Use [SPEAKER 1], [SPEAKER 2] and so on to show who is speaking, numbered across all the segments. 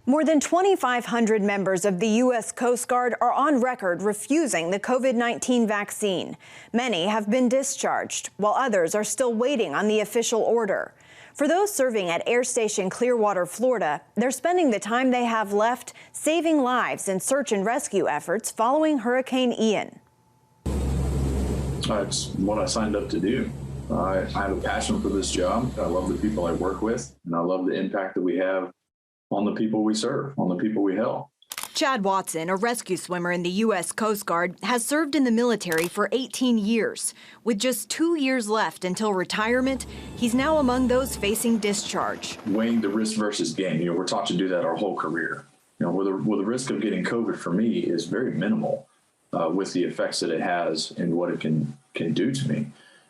[SPEAKER 1] More than 2,500 members of the U.S. Coast Guard are on record refusing the COVID-19 vaccine. Many have been discharged, while others are still waiting on the official order. For those serving at Air Station Clearwater, Florida, they're spending the time they have left saving lives in search and rescue efforts following Hurricane Ian.
[SPEAKER 2] It's what I signed up to do. I have a passion for this job. I love the people I work with, and I love the impact that we have on the people we serve, on the people we help.
[SPEAKER 1] Chad Watson, a rescue swimmer in the U.S. Coast Guard, has served in the military for 18 years. With just 2 years left until retirement, he's now among those facing discharge.
[SPEAKER 2] Weighing the risk versus gain, we're taught to do that our whole career. Where the risk of getting COVID for me is very minimal with the effects that it has and what it can do to me,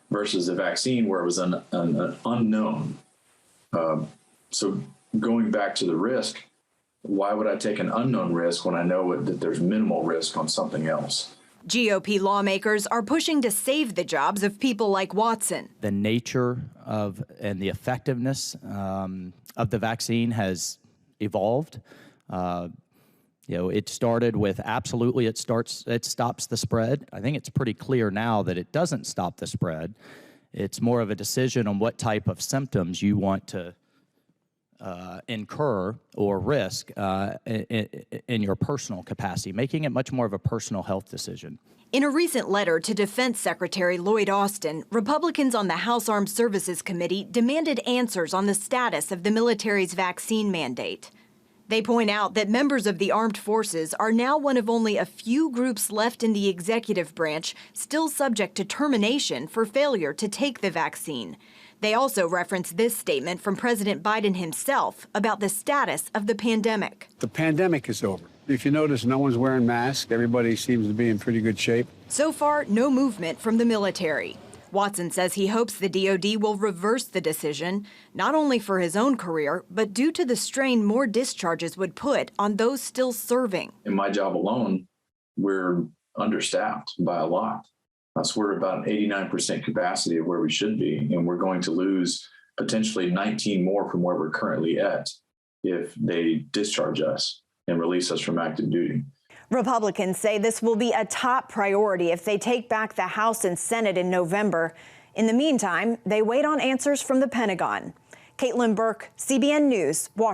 [SPEAKER 2] versus the vaccine where it was an unknown. So going back to the risk, why would I take an unknown risk when I know that there's minimal risk on something else?
[SPEAKER 1] GOP lawmakers are pushing to save the jobs of people like Watson.
[SPEAKER 3] The nature of and the effectiveness of the vaccine has evolved. It started with absolutely it stops the spread. I think it's pretty clear now that it doesn't stop the spread. It's more of a decision on what type of symptoms you want to incur or risk in your personal capacity, making it much more of a personal health decision.
[SPEAKER 1] In a recent letter to Defense Secretary Lloyd Austin, Republicans on the House Armed Services Committee demanded answers on the status of the military's vaccine mandate. They point out that members of the armed forces are now one of only a few groups left in the executive branch still subject to termination for failure to take the vaccine. They also reference this statement from President Biden himself about the status of the pandemic.
[SPEAKER 4] The pandemic is over. If you notice, no one's wearing masks. Everybody seems to be in pretty good shape.
[SPEAKER 1] So far, no movement from the military. Watson says he hopes the DoD will reverse the decision, not only for his own career, but due to the strain more discharges would put on those still serving.
[SPEAKER 2] In my job alone, we're understaffed by a lot. So we're about 89% capacity of where we should be, and we're going to lose potentially 19 more from where we're currently at if they discharge us and release us from active duty.
[SPEAKER 1] Republicans say this will be a top priority if they take back the House and Senate in November. In the meantime, they wait on answers from the Pentagon. Burke, CBN News, Washington.